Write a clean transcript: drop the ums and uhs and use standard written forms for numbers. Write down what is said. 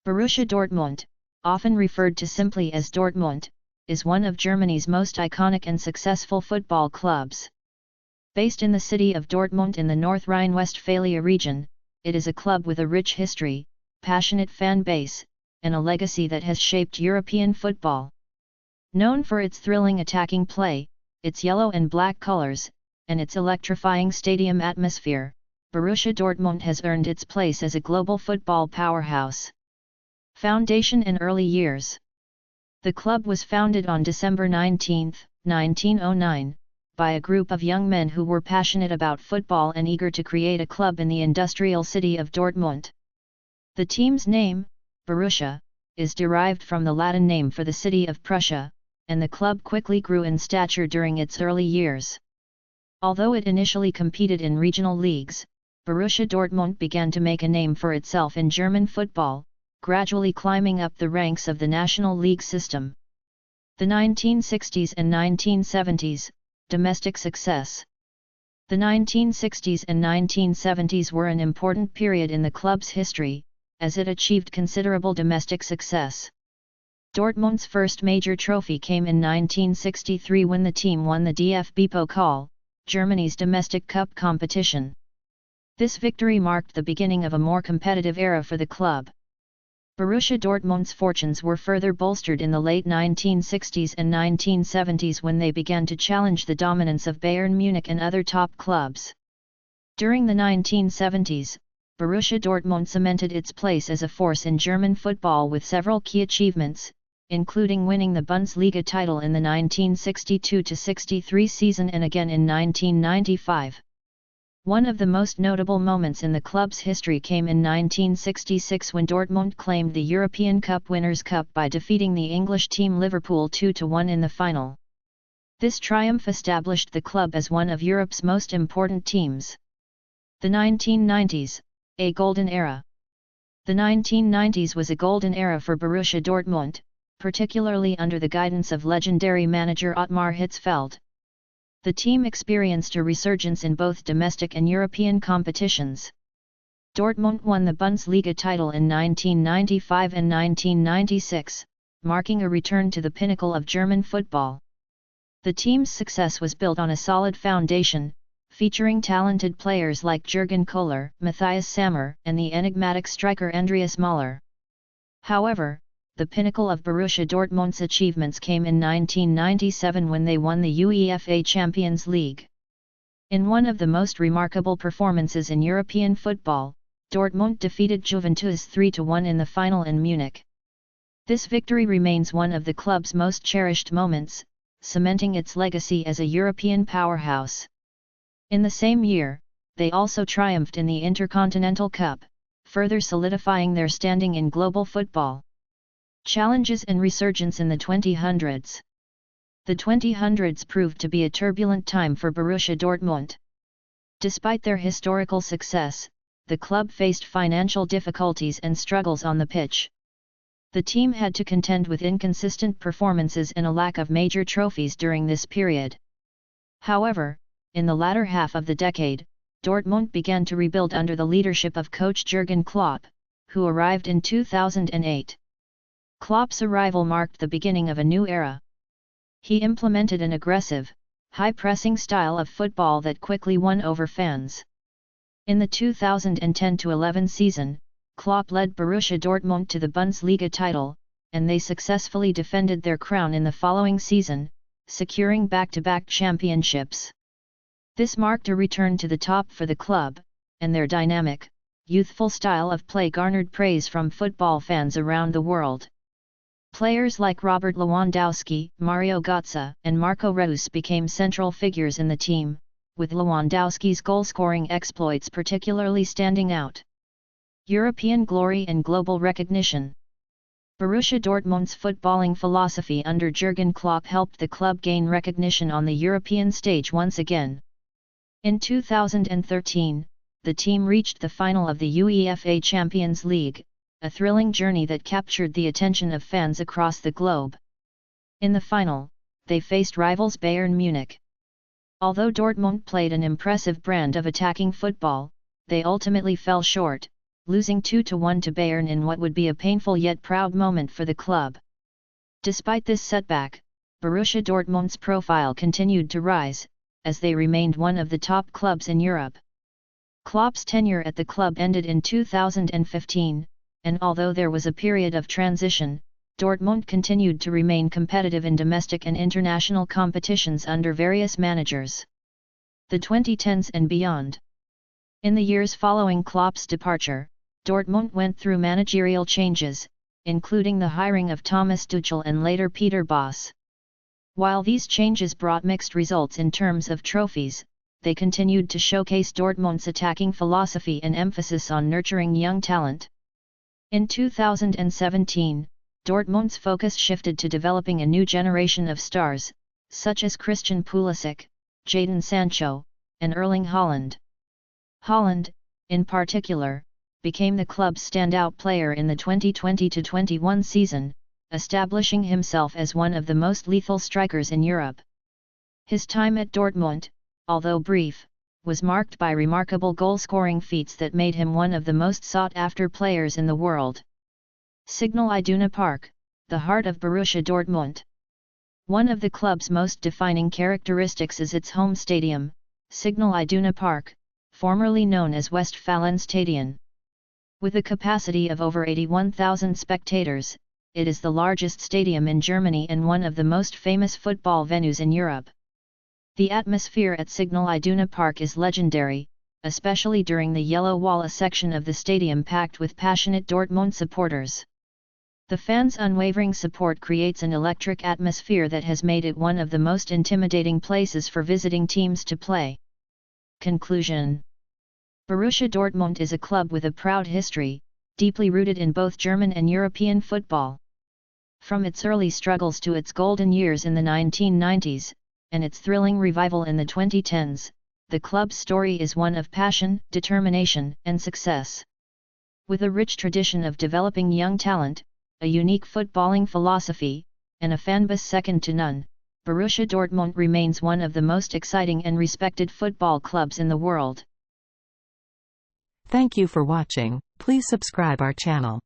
Borussia Dortmund, often referred to simply as Dortmund, is one of Germany's most iconic and successful football clubs. Based in the city of Dortmund in the North Rhine-Westphalia region, it is a club with a rich history, passionate fan base, and a legacy that has shaped European football. Known for its thrilling attacking play, its yellow and black colors, and its electrifying stadium atmosphere, Borussia Dortmund has earned its place as a global football powerhouse. Foundation and early years. The club was founded on December 19, 1909, by a group of young men who were passionate about football and eager to create a club in the industrial city of Dortmund. The team's name, Borussia, is derived from the Latin name for the city of Prussia, and the club quickly grew in stature during its early years. Although it initially competed in regional leagues, Borussia Dortmund began to make a name for itself in German football, gradually climbing up the ranks of the National League system. The 1960s and 1970s, domestic success. The 1960s and 1970s were an important period in the club's history, as it achieved considerable domestic success. Dortmund's first major trophy came in 1963 when the team won the DFB Pokal, Germany's domestic cup competition. This victory marked the beginning of a more competitive era for the club. Borussia Dortmund's fortunes were further bolstered in the late 1960s and 1970s when they began to challenge the dominance of Bayern Munich and other top clubs. During the 1970s, Borussia Dortmund cemented its place as a force in German football with several key achievements, including winning the Bundesliga title in the 1962-63 season and again in 1995. One of the most notable moments in the club's history came in 1966 when Dortmund claimed the European Cup Winners' Cup by defeating the English team Liverpool 2-1 in the final. This triumph established the club as one of Europe's most important teams. The 1990s, a golden era. The 1990s was a golden era for Borussia Dortmund, particularly under the guidance of legendary manager Ottmar Hitzfeld. The team experienced a resurgence in both domestic and European competitions. Dortmund won the Bundesliga title in 1995 and 1996, marking a return to the pinnacle of German football. The team's success was built on a solid foundation, featuring talented players like Jürgen Kohler, Matthias Sammer, and the enigmatic striker Andreas Möller. However, the pinnacle of Borussia Dortmund's achievements came in 1997 when they won the UEFA Champions League. In one of the most remarkable performances in European football, Dortmund defeated Juventus 3-1 in the final in Munich. This victory remains one of the club's most cherished moments, cementing its legacy as a European powerhouse. In the same year, they also triumphed in the Intercontinental Cup, further solidifying their standing in global football. Challenges and resurgence in the 2000s. The 2000s proved to be a turbulent time for Borussia Dortmund. Despite their historical success, the club faced financial difficulties and struggles on the pitch. The team had to contend with inconsistent performances and a lack of major trophies during this period. However, in the latter half of the decade, Dortmund began to rebuild under the leadership of coach Jürgen Klopp, who arrived in 2008. Klopp's arrival marked the beginning of a new era. He implemented an aggressive, high-pressing style of football that quickly won over fans. In the 2010-11 season, Klopp led Borussia Dortmund to the Bundesliga title, and they successfully defended their crown in the following season, securing back-to-back championships. This marked a return to the top for the club, and their dynamic, youthful style of play garnered praise from football fans around the world. Players like Robert Lewandowski, Mario Götze, and Marco Reus became central figures in the team, with Lewandowski's goal-scoring exploits particularly standing out. European glory and global recognition. Borussia Dortmund's footballing philosophy under Jürgen Klopp helped the club gain recognition on the European stage once again. In 2013, the team reached the final of the UEFA Champions League, a thrilling journey that captured the attention of fans across the globe. In the final, they faced rivals Bayern Munich. Although Dortmund played an impressive brand of attacking football, they ultimately fell short, losing 2-1 to Bayern in what would be a painful yet proud moment for the club. Despite this setback, Borussia Dortmund's profile continued to rise, as they remained one of the top clubs in Europe. Klopp's tenure at the club ended in 2015, and although there was a period of transition, Dortmund continued to remain competitive in domestic and international competitions under various managers. The 2010s and beyond. In the years following Klopp's departure, Dortmund went through managerial changes, including the hiring of Thomas Tuchel and later Peter Bosz. While these changes brought mixed results in terms of trophies, they continued to showcase Dortmund's attacking philosophy and emphasis on nurturing young talent. In 2017, Dortmund's focus shifted to developing a new generation of stars, such as Christian Pulisic, Jadon Sancho, and Erling Haaland. Haaland, in particular, became the club's standout player in the 2020-21 season, establishing himself as one of the most lethal strikers in Europe. His time at Dortmund, although brief, was marked by remarkable goal-scoring feats that made him one of the most sought-after players in the world. Signal Iduna Park, the heart of Borussia Dortmund. One of the club's most defining characteristics is its home stadium, Signal Iduna Park, formerly known as Westfalenstadion. With a capacity of over 81,000 spectators, it is the largest stadium in Germany and one of the most famous football venues in Europe. The atmosphere at Signal Iduna Park is legendary, especially during the Yellow Wall, a section of the stadium packed with passionate Dortmund supporters. The fans' unwavering support creates an electric atmosphere that has made it one of the most intimidating places for visiting teams to play. Conclusion. Borussia Dortmund is a club with a proud history, deeply rooted in both German and European football. From its early struggles to its golden years in the 1990s, and its thrilling revival in the 2010s, the club's story is one of passion, determination, and success. With a rich tradition of developing young talent, a unique footballing philosophy, and a fanbase second to none, Borussia Dortmund remains one of the most exciting and respected football clubs in the world. Thank you for watching. Please subscribe our channel.